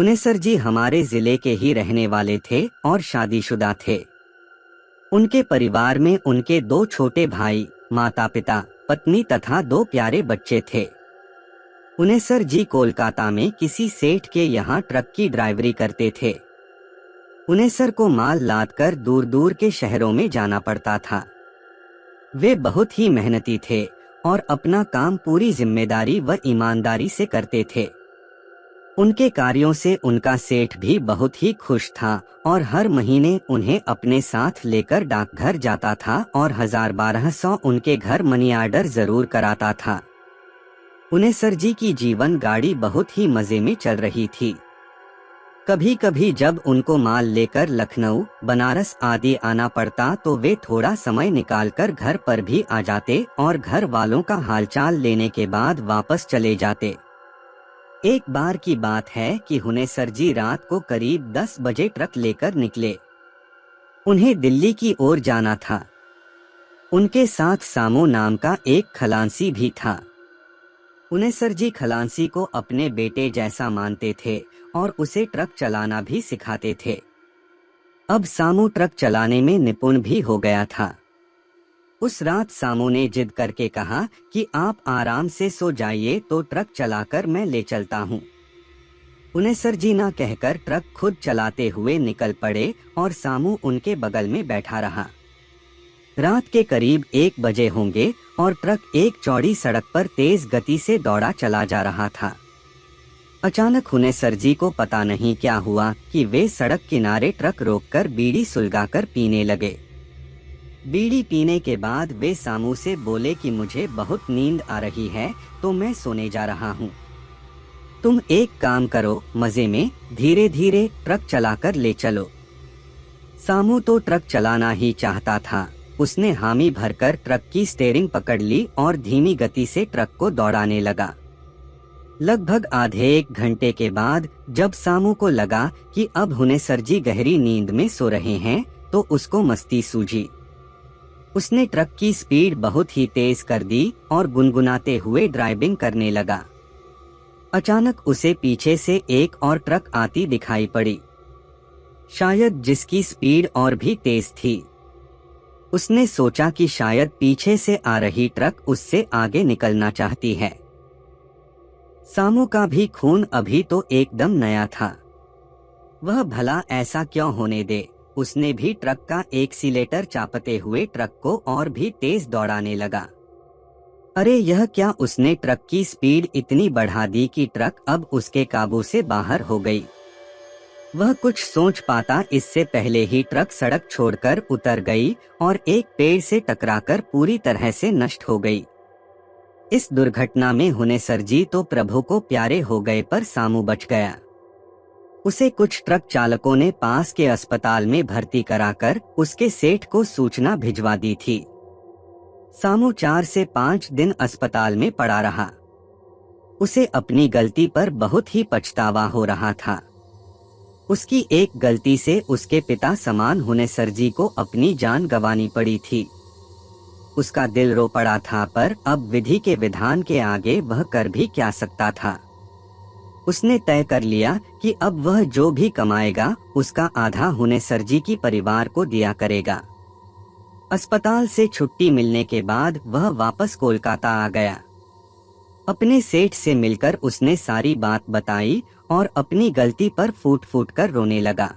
हुनेसर जी हमारे जिले के ही रहने वाले थे और शादीशुदा थे। उनके परिवार में उनके दो छोटे भाई, माता पिता, पत्नी तथा दो प्यारे बच्चे थे। हुनेसर जी कोलकाता में किसी सेठ के यहाँ ट्रक की ड्राइवरी करते थे। हुनेसर को माल लादकर दूर दूर के शहरों में जाना पड़ता था। वे बहुत ही मेहनती थे और अपना काम पूरी जिम्मेदारी व ईमानदारी से करते थे। उनके कार्यों से उनका सेठ भी बहुत ही खुश था और हर महीने उन्हें अपने साथ लेकर डाकघर जाता था और 1000-1200 उनके घर मनी ऑर्डर जरूर कराता था। हुनेसर जी की जीवन गाड़ी बहुत ही मजे में चल रही थी। कभी कभी जब उनको माल लेकर लखनऊ, बनारस आदि आना पड़ता तो वे थोड़ा समय निकालकर घर पर भी आ जाते और घर वालों का हालचाल लेने के बाद वापस चले जाते। एक बार की बात है कि हुनेसर जी रात को करीब 10 बजे ट्रक लेकर निकले। उन्हें दिल्ली की ओर जाना था। उनके साथ सामू नाम का एक खलांसी भी था। हुनेसर जी खलांसी को अपने बेटे जैसा मानते थे और उसे ट्रक चलाना भी सिखाते थे। अब सामू ट्रक चलाने में निपुण भी हो गया था। उस रात सामू ने जिद करके कहा कि आप आराम से सो जाइए तो ट्रक चलाकर मैं ले चलता हूँ। हुनेसर जी ना कहकर ट्रक खुद चलाते हुए निकल पड़े और सामू उनके बगल में बैठा रहा। रात के करीब 1 बजे होंगे और ट्रक एक चौड़ी सड़क पर तेज गति से दौड़ा चला जा रहा था। अचानक हुनेसर जी को पता नहीं क्या हुआ कि वे सड़क किनारे ट्रक रोककर बीड़ी सुलगाकर पीने लगे। बीड़ी पीने के बाद वे सामू से बोले कि मुझे बहुत नींद आ रही है तो मैं सोने जा रहा हूँ। तुम एक काम करो, मजे में धीरे धीरे ट्रक चलाकर ले चलो। सामू तो ट्रक चलाना ही चाहता था। उसने हामी भरकर ट्रक की स्टीयरिंग पकड़ ली और धीमी गति से ट्रक को दौड़ाने लगा। लगभग आधे 1 घंटे के बाद जब सामू को लगा कि अब हुनेसर जी गहरी नींद में सो रहे हैं तो उसको मस्ती सूझी। उसने ट्रक की स्पीड बहुत ही तेज कर दी और गुनगुनाते हुए ड्राइविंग करने लगा। अचानक उसे पीछे से एक और ट्रक आती दिखाई पड़ी, शायद जिसकी स्पीड और भी तेज थी। उसने सोचा कि शायद पीछे से आ रही ट्रक उससे आगे निकलना चाहती है। सामू का भी खून अभी तो एकदम नया था। वह भला ऐसा क्यों होने दे। उसने भी ट्रक का एक्सीलेटर चापते हुए ट्रक को और भी तेज दौड़ाने लगा। अरे यह क्या, उसने ट्रक की स्पीड इतनी बढ़ा दी कि ट्रक अब उसके काबू से बाहर हो गई। वह कुछ सोच पाता इससे पहले ही ट्रक सड़क छोड़कर उतर गई और एक पेड़ से टकराकर पूरी तरह से नष्ट हो गई। इस दुर्घटना में हुनेसर जी तो प्रभु को प्यारे हो गए पर सामू बच गया। उसे कुछ ट्रक चालकों ने पास के अस्पताल में भर्ती कराकर उसके सेठ को सूचना भिजवा दी थी। सामू 4 से 5 दिन अस्पताल में पड़ा रहा। उसे अपनी गलती पर बहुत ही पछतावा हो रहा था। उसकी एक गलती से उसके पिता समान हुनेसर जी को अपनी जान गंवानी पड़ी थी। उसका दिल रो पड़ा था पर अब विधि के विधान के आगे वह कर भी क्या सकता था। उसने तय कर लिया कि अब वह जो भी कमाएगा उसका आधा हुनेसर जी की परिवार को दिया करेगा। अस्पताल से छुट्टी मिलने के बाद वह वापस कोलकाता आ गया। अपने सेठ से मिलकर उसने सारी बात बताई और अपनी गलती पर फूट फूट कर रोने लगा।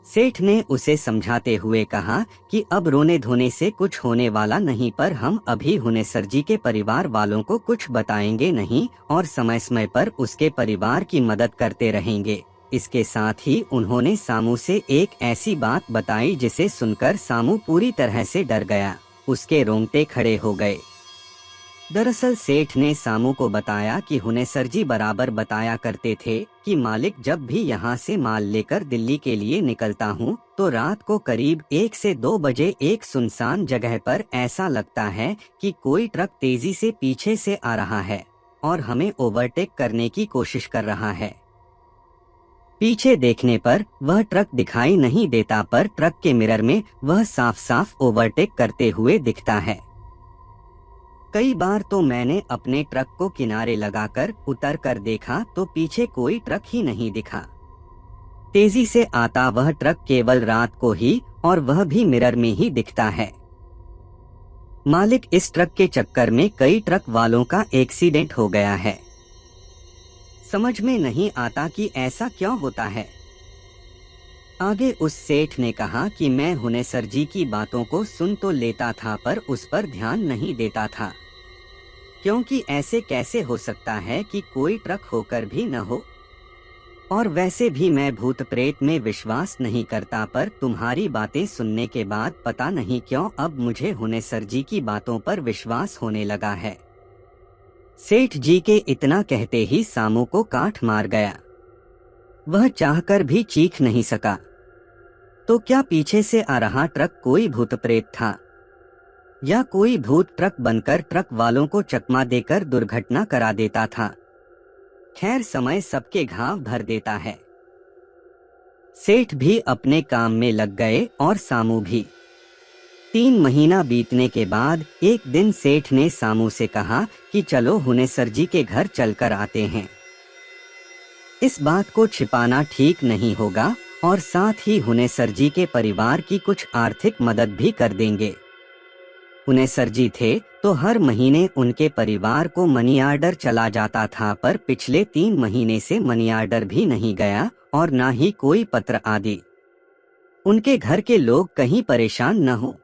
सेठ ने उसे समझाते हुए कहा कि अब रोने धोने से कुछ होने वाला नहीं, पर हम अभी हुनेसर जी के परिवार वालों को कुछ बताएंगे नहीं और समय समय पर उसके परिवार की मदद करते रहेंगे। इसके साथ ही उन्होंने सामू से एक ऐसी बात बताई जिसे सुनकर सामू पूरी तरह से डर गया। उसके रोंगटे खड़े हो गए। दरअसल सेठ ने सामू को बताया कि हुनेसर जी बराबर बताया करते थे कि मालिक, जब भी यहाँ से माल लेकर दिल्ली के लिए निकलता हूँ तो रात को करीब 1 से 2 बजे एक सुनसान जगह पर ऐसा लगता है कि कोई ट्रक तेजी से पीछे से आ रहा है और हमें ओवरटेक करने की कोशिश कर रहा है। पीछे देखने पर वह ट्रक दिखाई नहीं देता, पर ट्रक के मिरर में वह साफ साफ ओवरटेक करते हुए दिखता है। कई बार तो मैंने अपने ट्रक को किनारे लगाकर उतर कर देखा तो पीछे कोई ट्रक ही नहीं दिखा। तेजी से आता वह ट्रक केवल रात को ही, और वह भी मिरर में ही दिखता है। मालिक, इस ट्रक के चक्कर में कई ट्रक वालों का एक्सीडेंट हो गया है। समझ में नहीं आता कि ऐसा क्यों होता है। आगे उस सेठ ने कहा कि मैं हुनेसर जी की बातों को सुन तो लेता था पर उस पर ध्यान नहीं देता था, क्योंकि ऐसे कैसे हो सकता है कि कोई ट्रक होकर भी न हो। और वैसे भी मैं भूत प्रेत में विश्वास नहीं करता, पर तुम्हारी बातें सुनने के बाद पता नहीं क्यों अब मुझे हुनेसर जी की बातों पर विश्वास होने लगा है। सेठ जी के इतना कहते ही सामू को काठ मार गया। वह चाहकर भी चीख नहीं सका। तो क्या पीछे से आ रहा ट्रक कोई भूत प्रेत था, या कोई भूत ट्रक बनकर ट्रक वालों को चकमा देकर दुर्घटना करा देता था। खैर, समय सबके घाव भर देता है। सेठ भी अपने काम में लग गए और सामू भी। 3 महीना बीतने के बाद एक दिन सेठ ने सामू से कहा कि चलो हुनेसर जी के घर चलकर आते हैं। इस बात को छिपाना ठीक नहीं होगा और साथ ही हुनेसर जी के परिवार की कुछ आर्थिक मदद भी कर देंगे। हुनेसर जी थे तो हर महीने उनके परिवार को मनी आर्डर चला जाता था, पर पिछले 3 महीने से मनी आर्डर भी नहीं गया और ना ही कोई पत्र आदि। उनके घर के लोग कहीं परेशान न हो।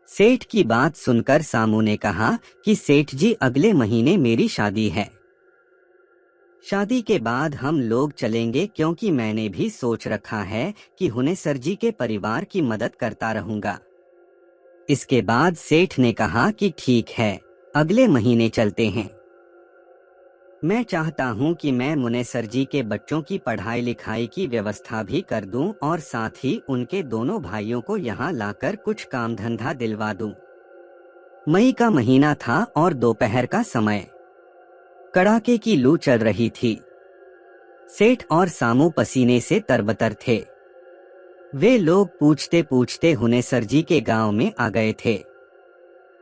सेठ की बात सुनकर सामू ने कहा कि सेठ जी, अगले महीने मेरी शादी है। शादी के बाद हम लोग चलेंगे, क्योंकि मैंने भी सोच रखा है कि हुनेसर जी के परिवार की मदद करता रहूंगा। इसके बाद सेठ ने कहा कि ठीक है, अगले महीने चलते हैं। मैं चाहता हूं कि मैं मुनेसर जी के बच्चों की पढ़ाई लिखाई की व्यवस्था भी कर दूं और साथ ही उनके दोनों भाइयों को यहाँ लाकर कुछ काम धंधा दिलवा दूं। मई का महीना था और दोपहर का समय। कड़ाके की लू चल रही थी। सेठ और सामू पसीने से तरबतर थे। वे लोग पूछते पूछते हुनेसर जी के गांव में आ गए थे।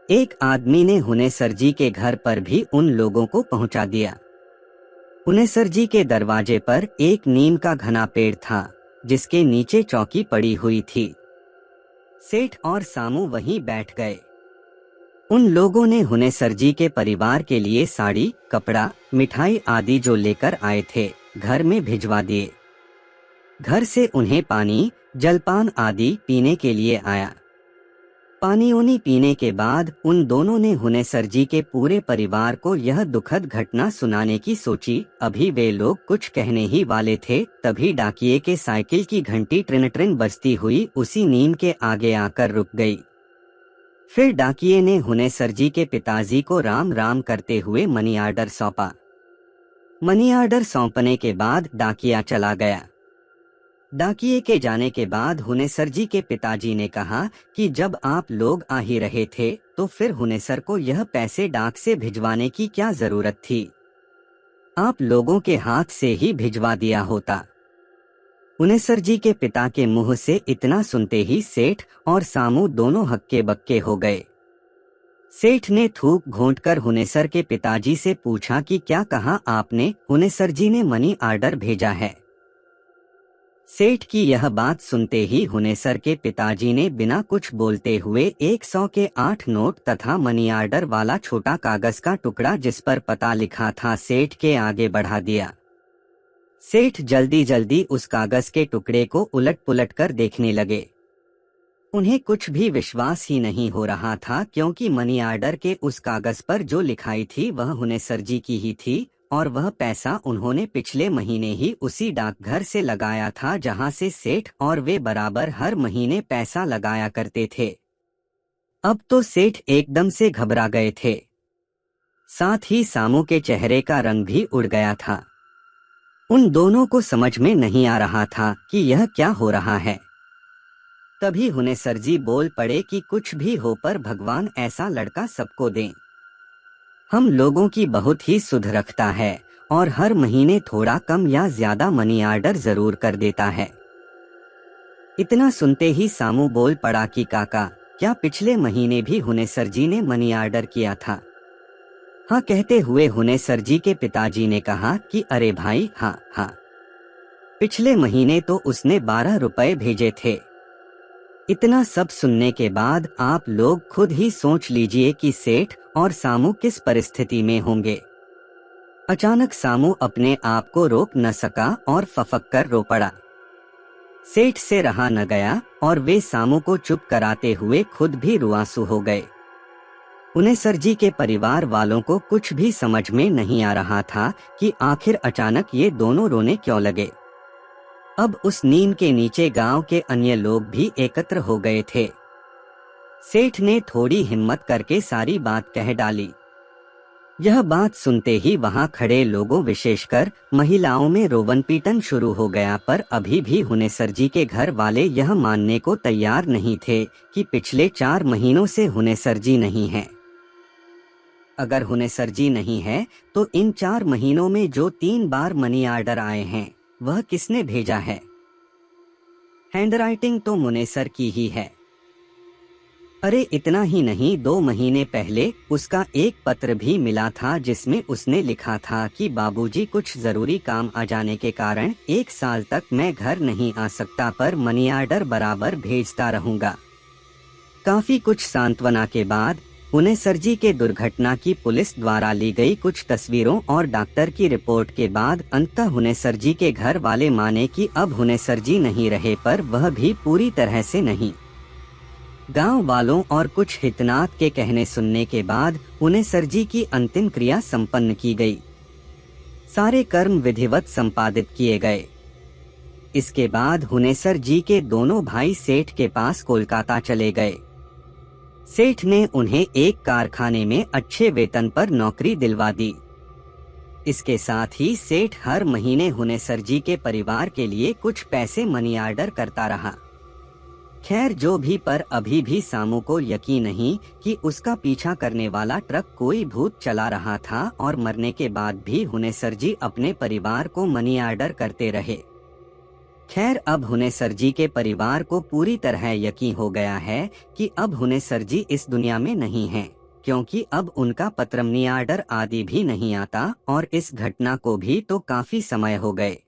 एक आदमी ने हुनेसर जी के घर पर भी उन लोगों को पहुंचा दिया। हुनेसर जी के दरवाजे पर एक नीम का घना पेड़ था, जिसके नीचे चौकी पड़ी हुई थी। सेठ और सामू वहीं बैठ गए। उन लोगों ने हुनेसर जी के परिवार के लिए साड़ी, कपड़ा, मिठाई आदि जो लेकर आए थे, घर में भिजवा दिए। घर से उन्हें पानी, जलपान आदि पीने के लिए आया। पानी उनी पीने के बाद उन दोनों ने हुनेसर जी के पूरे परिवार को यह दुखद घटना सुनाने की सोची। अभी वे लोग कुछ कहने ही वाले थे, तभी डाकिये के साइकिल की घंटी ट्रिन ट्रिन बजती हुई उसी नीम के आगे आकर रुक गई। फिर डाकिये ने हुनेसर जी के पिताजी को राम राम करते हुए मनी आर्डर सौंपा। मनी आर्डर सौंपने के बाद डाकिया चला गया। डाकिये के जाने के बाद हुनेसर जी के पिताजी ने कहा कि जब आप लोग आ ही रहे थे तो फिर हुनेसर को यह पैसे डाक से भिजवाने की क्या जरूरत थी। आप लोगों के हाथ से ही भिजवा दिया होता। हुनेसर जी के पिता के मुंह से इतना सुनते ही सेठ और सामू दोनों हक्के बक्के हो गए। सेठ ने थूक घोंटकर हुनेसर के पिताजी से पूछा कि क्या कहा आपने? हुनेसर जी ने मनी आर्डर भेजा है। सेठ की यह बात सुनते ही हुनेसर के पिताजी ने बिना कुछ बोलते हुए 100 के 8 नोट तथा मनी आर्डर वाला छोटा कागज का टुकड़ा जिस पर पता लिखा था, सेठ के आगे बढ़ा दिया। सेठ जल्दी जल्दी उस कागज के टुकड़े को उलट पुलट कर देखने लगे। उन्हें कुछ भी विश्वास ही नहीं हो रहा था, क्योंकि मनी आर्डर के उस कागज पर जो लिखाई थी वह हुनेसर जी की ही थी और वह पैसा उन्होंने पिछले महीने ही उसी डाकघर से लगाया था जहां से सेठ और वे बराबर हर महीने पैसा लगाया करते थे। अब तो सेठ एकदम से घबरा गए थे। साथ ही सामू के चेहरे का रंग भी उड़ गया था। उन दोनों को समझ में नहीं आ रहा था कि यह क्या हो रहा है। तभी हुनेसर जी बोल पड़े कि कुछ भी हो पर भगवान ऐसा लड़का सबको दें। हम लोगों की बहुत ही सुध रखता है और हर महीने थोड़ा कम या ज्यादा मनी आर्डर जरूर कर देता है। इतना सुनते ही सामू बोल पड़ा कि काका, क्या पिछले महीने भी हुनेसर जी ने मनी आर्डर किया था? हाँ कहते हुए हुनेसर जी के पिताजी ने कहा कि अरे भाई हाँ हाँ, पिछले महीने तो उसने 12 रुपए भेजे थे। इतना सब सुनने के बाद आप लोग खुद ही सोच लीजिए कि सेठ और सामू किस परिस्थिति में होंगे। अचानक सामू अपने आप को रोक न सका और फफक कर रो पड़ा। सेठ से रहा न गया और वे सामू को चुप कराते हुए खुद भी रुआंसू हो गए। उन्हें सर जी के परिवार वालों को कुछ भी समझ में नहीं आ रहा था कि आखिर अचानक ये दोनों रोने क्यों लगे। अब उस नींद के नीचे गांव के अन्य लोग भी एकत्र हो गए थे। सेठ ने थोड़ी हिम्मत करके सारी बात कह डाली। यह बात सुनते ही वहां खड़े लोगों विशेषकर महिलाओं में रोवन पीटन शुरू हो गया, पर अभी भी हुनेसर जी के घर वाले यह मानने को तैयार नहीं थे कि पिछले 4 महीनों से हुनेसर जी नहीं है। अगर हुनेसर जी नहीं है तो इन 4 महीनों में जो 3 बार मनी ऑर्डर आए हैं वह किसने भेजा है? हैंडराइटिंग तो मुनेसर की ही है। अरे इतना ही नहीं, 2 महीने पहले उसका एक पत्र भी मिला था जिसमें उसने लिखा था कि बाबूजी कुछ जरूरी काम आ जाने के कारण 1 साल तक मैं घर नहीं आ सकता, पर मनी ऑर्डर बराबर भेजता रहूंगा। काफी कुछ सांत्वना के बाद हुनेसर जी के दुर्घटना की पुलिस द्वारा ली गई कुछ तस्वीरों और डॉक्टर की रिपोर्ट के बाद अंततः हुनेसर जी के घर वाले माने कि अब हुनेसर जी नहीं रहे, पर वह भी पूरी तरह से नहीं। गांव वालों और कुछ हितनात के कहने सुनने के बाद हुनेसर जी की अंतिम क्रिया संपन्न की गई। सारे कर्म विधिवत संपादित किए गए। इसके बाद हुनेसर जी के दोनों भाई सेठ के पास कोलकाता चले गए। सेठ ने उन्हें एक कारखाने में अच्छे वेतन पर नौकरी दिलवा दी। इसके साथ ही सेठ हर महीने हुनेसर जी के परिवार के लिए कुछ पैसे मनी ऑर्डर करता रहा। खैर जो भी, पर अभी भी सामू को यकीन नहीं कि उसका पीछा करने वाला ट्रक कोई भूत चला रहा था और मरने के बाद भी हुनेसर जी अपने परिवार को मनी ऑर्डर करते रहे। खैर अब हुनेसर जी के परिवार को पूरी तरह यकीन हो गया है कि अब हुनेसर जी इस दुनिया में नहीं हैं, क्योंकि अब उनका पत्र मनी ऑर्डर आदि भी नहीं आता और इस घटना को भी तो काफी समय हो गए।